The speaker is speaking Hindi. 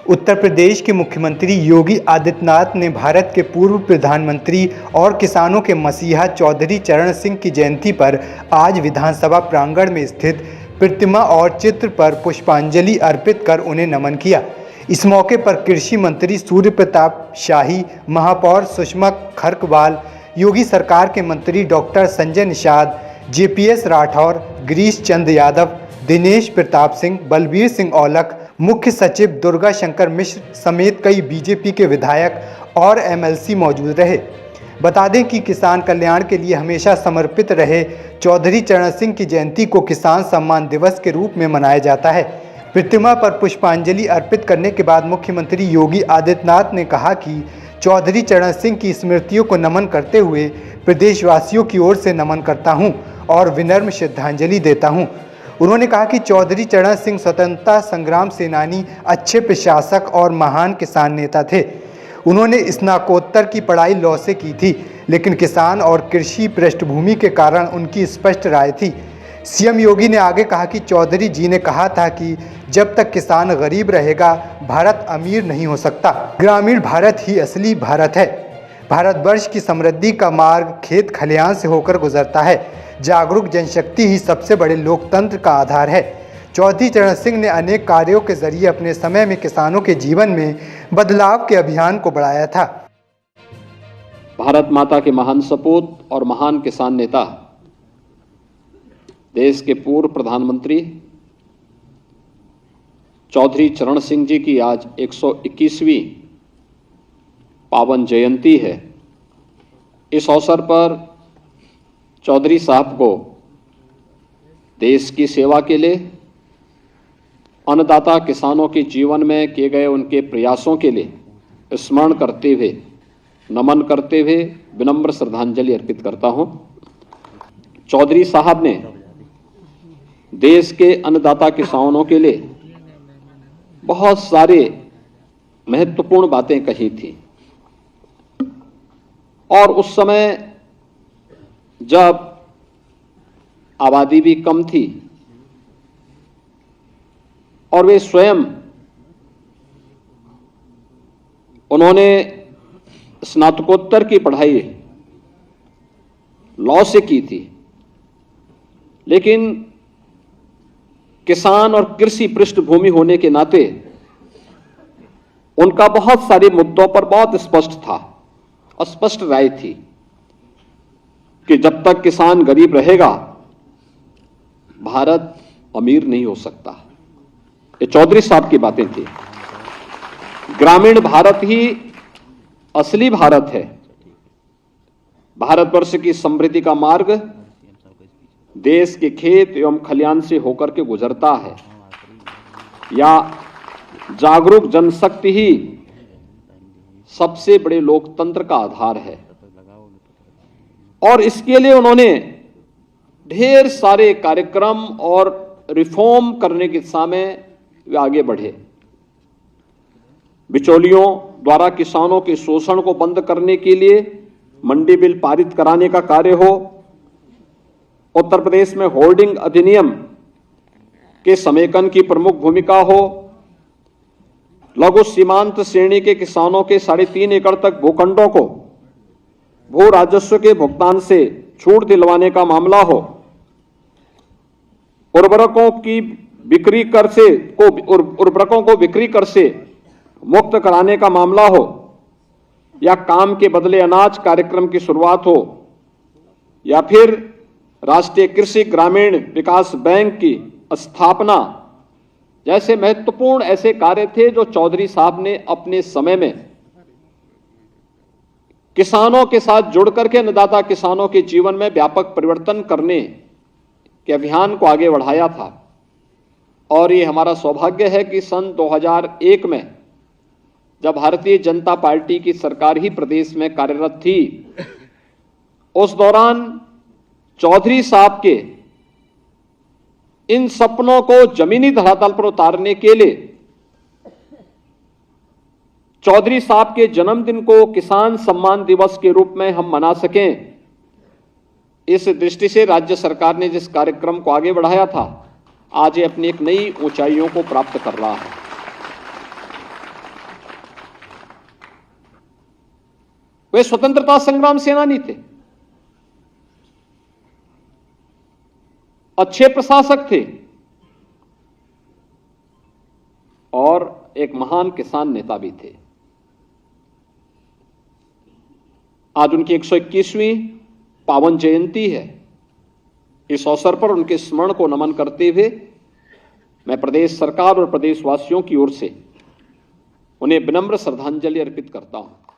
उत्तर प्रदेश के मुख्यमंत्री योगी आदित्यनाथ ने भारत के पूर्व प्रधानमंत्री और किसानों के मसीहा चौधरी चरण सिंह की जयंती पर आज विधानसभा प्रांगण में स्थित प्रतिमा और चित्र पर पुष्पांजलि अर्पित कर उन्हें नमन किया। इस मौके पर कृषि मंत्री सूर्य प्रताप शाही, महापौर सुषमा खरकवाल, योगी सरकार के मंत्री डॉक्टर संजय निषाद, जेपीएस राठौर, गिरीश चंद यादव, दिनेश प्रताप सिंह, बलबीर सिंह औलख, मुख्य सचिव दुर्गा शंकर मिश्र समेत कई बीजेपी के विधायक और एमएलसी मौजूद रहे। बता दें कि किसान कल्याण के लिए हमेशा समर्पित रहे चौधरी चरण सिंह की जयंती को किसान सम्मान दिवस के रूप में मनाया जाता है। प्रतिमा पर पुष्पांजलि अर्पित करने के बाद मुख्यमंत्री योगी आदित्यनाथ ने कहा कि चौधरी चरण सिंह की स्मृतियों को नमन करते हुए प्रदेशवासियों की ओर से नमन करता हूं और विनम्र श्रद्धांजलि देता हूं। उन्होंने कहा कि चौधरी चरण सिंह स्वतंत्रता संग्राम सेनानी, अच्छे प्रशासक और महान किसान नेता थे। उन्होंने स्नातकोत्तर की पढ़ाई लॉ से की थी, लेकिन किसान और कृषि पृष्ठभूमि के कारण उनकी स्पष्ट राय थी। सीएम योगी ने आगे कहा कि चौधरी जी ने कहा था कि जब तक किसान गरीब रहेगा, भारत अमीर नहीं हो सकता। ग्रामीण भारत ही असली भारत है। भारतवर्ष की समृद्धि का मार्ग खेत खलिहान से होकर गुजरता है। जागरूक जनशक्ति ही सबसे बड़े लोकतंत्र का आधार है। चौधरी चरण सिंह ने अनेक कार्यों के जरिए अपने समय में किसानों के जीवन में बदलाव के अभियान को बढ़ाया था। भारत माता के महान सपूत और महान किसान नेता, देश के पूर्व प्रधानमंत्री चौधरी चरण सिंह जी की आज 121वीं पावन जयंती है। इस अवसर पर चौधरी साहब को देश की सेवा के लिए, अन्नदाता किसानों के जीवन में किए गए उनके प्रयासों के लिए स्मरण करते हुए, नमन करते हुए विनम्र श्रद्धांजलि अर्पित करता हूं। चौधरी साहब ने देश के अन्नदाता किसानों के लिए बहुत सारे महत्वपूर्ण बातें कही थी और उस समय जब आबादी भी कम थी और वे स्वयं उन्होंने स्नातकोत्तर की पढ़ाई लॉ से की थी, लेकिन किसान और कृषि पृष्ठभूमि होने के नाते उनका बहुत सारे मुद्दों पर बहुत स्पष्ट था और स्पष्ट राय थी कि जब तक किसान गरीब रहेगा, भारत अमीर नहीं हो सकता। ये चौधरी साहब की बातें थी। ग्रामीण भारत ही असली भारत है। भारतवर्ष की समृद्धि का मार्ग देश के खेत एवं खलिहान से होकर के गुजरता है। या जागरूक जनशक्ति ही सबसे बड़े लोकतंत्र का आधार है और इसके लिए उन्होंने ढेर सारे कार्यक्रम और रिफॉर्म करने की दिशा में वे आगे बढ़े। बिचौलियों द्वारा किसानों के शोषण को बंद करने के लिए मंडी बिल पारित कराने का कार्य हो, उत्तर प्रदेश में होल्डिंग अधिनियम के समेकन की प्रमुख भूमिका हो, लघु सीमांत श्रेणी के किसानों के 3.5 एकड़ तक भूखंडों को भू राजस्व के भुगतान से छूट दिलवाने का मामला हो, उर्वरकों को बिक्री कर से मुक्त कराने का मामला हो, या काम के बदले अनाज कार्यक्रम की शुरुआत हो, या फिर राष्ट्रीय कृषि ग्रामीण विकास बैंक की स्थापना जैसे महत्वपूर्ण ऐसे कार्य थे जो चौधरी साहब ने अपने समय में किसानों के साथ जुड़ करके अन्नदाता किसानों के जीवन में व्यापक परिवर्तन करने के अभियान को आगे बढ़ाया था। और ये हमारा सौभाग्य है कि सन 2001 में जब भारतीय जनता पार्टी की सरकार ही प्रदेश में कार्यरत थी, उस दौरान चौधरी साहब के इन सपनों को जमीनी धरातल पर उतारने के लिए चौधरी साहब के जन्मदिन को किसान सम्मान दिवस के रूप में हम मना सकें, इस दृष्टि से राज्य सरकार ने जिस कार्यक्रम को आगे बढ़ाया था, आज ये अपनी एक नई ऊंचाइयों को प्राप्त कर रहा है। वे स्वतंत्रता संग्राम सेनानी थे, अच्छे प्रशासक थे और एक महान किसान नेता भी थे। आज उनकी 121वीं पावन जयंती है। इस अवसर पर उनके स्मरण को नमन करते हुए मैं प्रदेश सरकार और प्रदेशवासियों की ओर से उन्हें विनम्र श्रद्धांजलि अर्पित करता हूं।